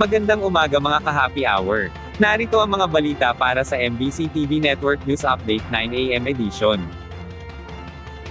Magandang umaga mga ka-happy hour. Narito ang mga balita para sa MBC TV Network News Update 9 AM edition.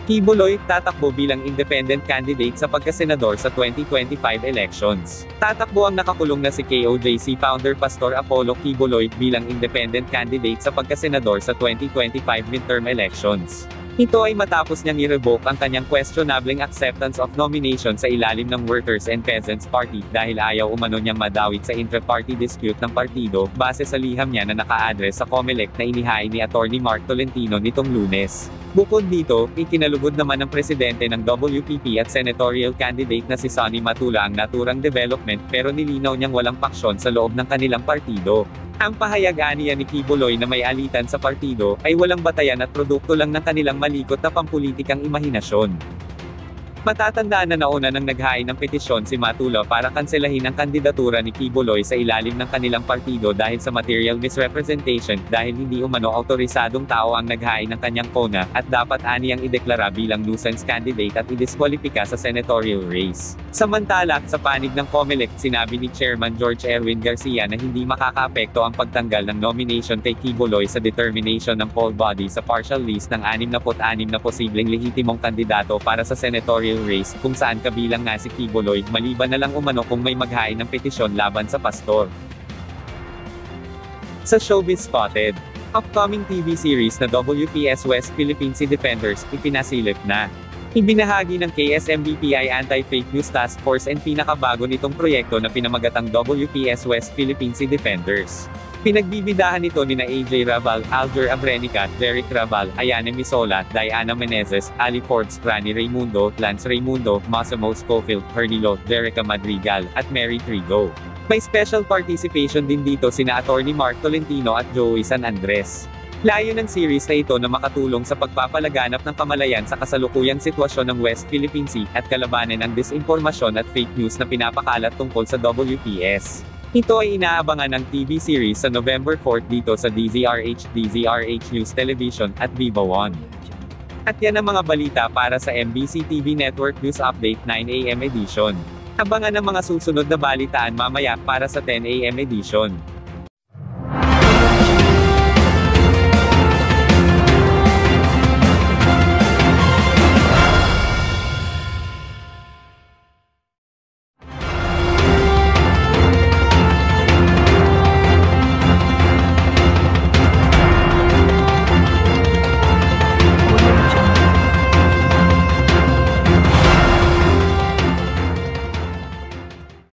Kibuloy, tatakbo bilang independent candidate sa pagkasenador sa 2025 elections. Tatakbo ang nakakulong na si KOJC founder Pastor Apollo Kibuloy bilang independent candidate sa pagkasenador sa 2025 midterm elections. Ito ay matapos niyang i-revoke ang kanyang questionable acceptance of nomination sa ilalim ng Workers and Peasants Party dahil ayaw umano niyang madawit sa intra-party dispute ng partido base sa liham niya na naka-address sa COMELEC na inihain ni Attorney Mark Tolentino nitong Lunes. Bukod dito, ikinalugod naman ng presidente ng WPP at senatorial candidate na si Sonny Matula ang naturang development pero nilinaw niyang walang paksyon sa loob ng kanilang partido. Ang pahayag niya ni Kibuloy na may alitan sa partido ay walang batayan at produkto lang ng kanilang malikot na pampulitikang imahinasyon. Matatandaan na nauna nang naghain ng petisyon si Matula para kanselahin ang kandidatura ni Kibuloy sa ilalim ng kanilang partido dahil sa material misrepresentation dahil hindi umano autorisadong tao ang naghain ng kanyang kona at dapat aniyang ideklara bilang nuisance candidate at idiskwalipika sa senatorial race. Samantala, sa panig ng COMELEC, sinabi ni Chairman George Erwin Garcia na hindi makakaapekto ang pagtanggal ng nomination kay Kibuloy sa determination ng poll body sa partial list ng 66 na posibleng lehitimong kandidato para sa senatorial race, kung saan kabilang nga si Kibuloy, maliban na lang umano kung may maghain ng petisyon laban sa pastor. Sa Showbiz Spotted, upcoming TV series na WPS West Philippine Sea Defenders, ipinasilip na. Ibinahagi ng KSMBPI Anti-Fake News Task Force and pinakabago nitong proyekto na pinamagatang WPS West Philippine Sea Defenders. Pinagbibidahan ito nina AJ Rabal, Alger Abrenica, Derek Rabal, Ayane Misola, Diana Menezes, Ali Forbes, Rani Raimundo, Lance Raimundo, Massimo Scofield, Hernilo, Jerica Madrigal, at Mary Trigo. May special participation din dito sina Attorney Mark Tolentino at Joey San Andres. Layo ng series na ito na makatulong sa pagpapalaganap ng kamalayan sa kasalukuyang sitwasyon ng West Philippine Sea at kalabanin ang disinformasyon at fake news na pinapakalat tungkol sa WPS. Ito ay inaabangan ng TV series sa November 4 dito sa DZRH News Television, at Viva One. At yan ang mga balita para sa MBC TV Network News Update 9 AM edition. Abangan ang mga susunod na balitaan mamaya para sa 10 AM edition.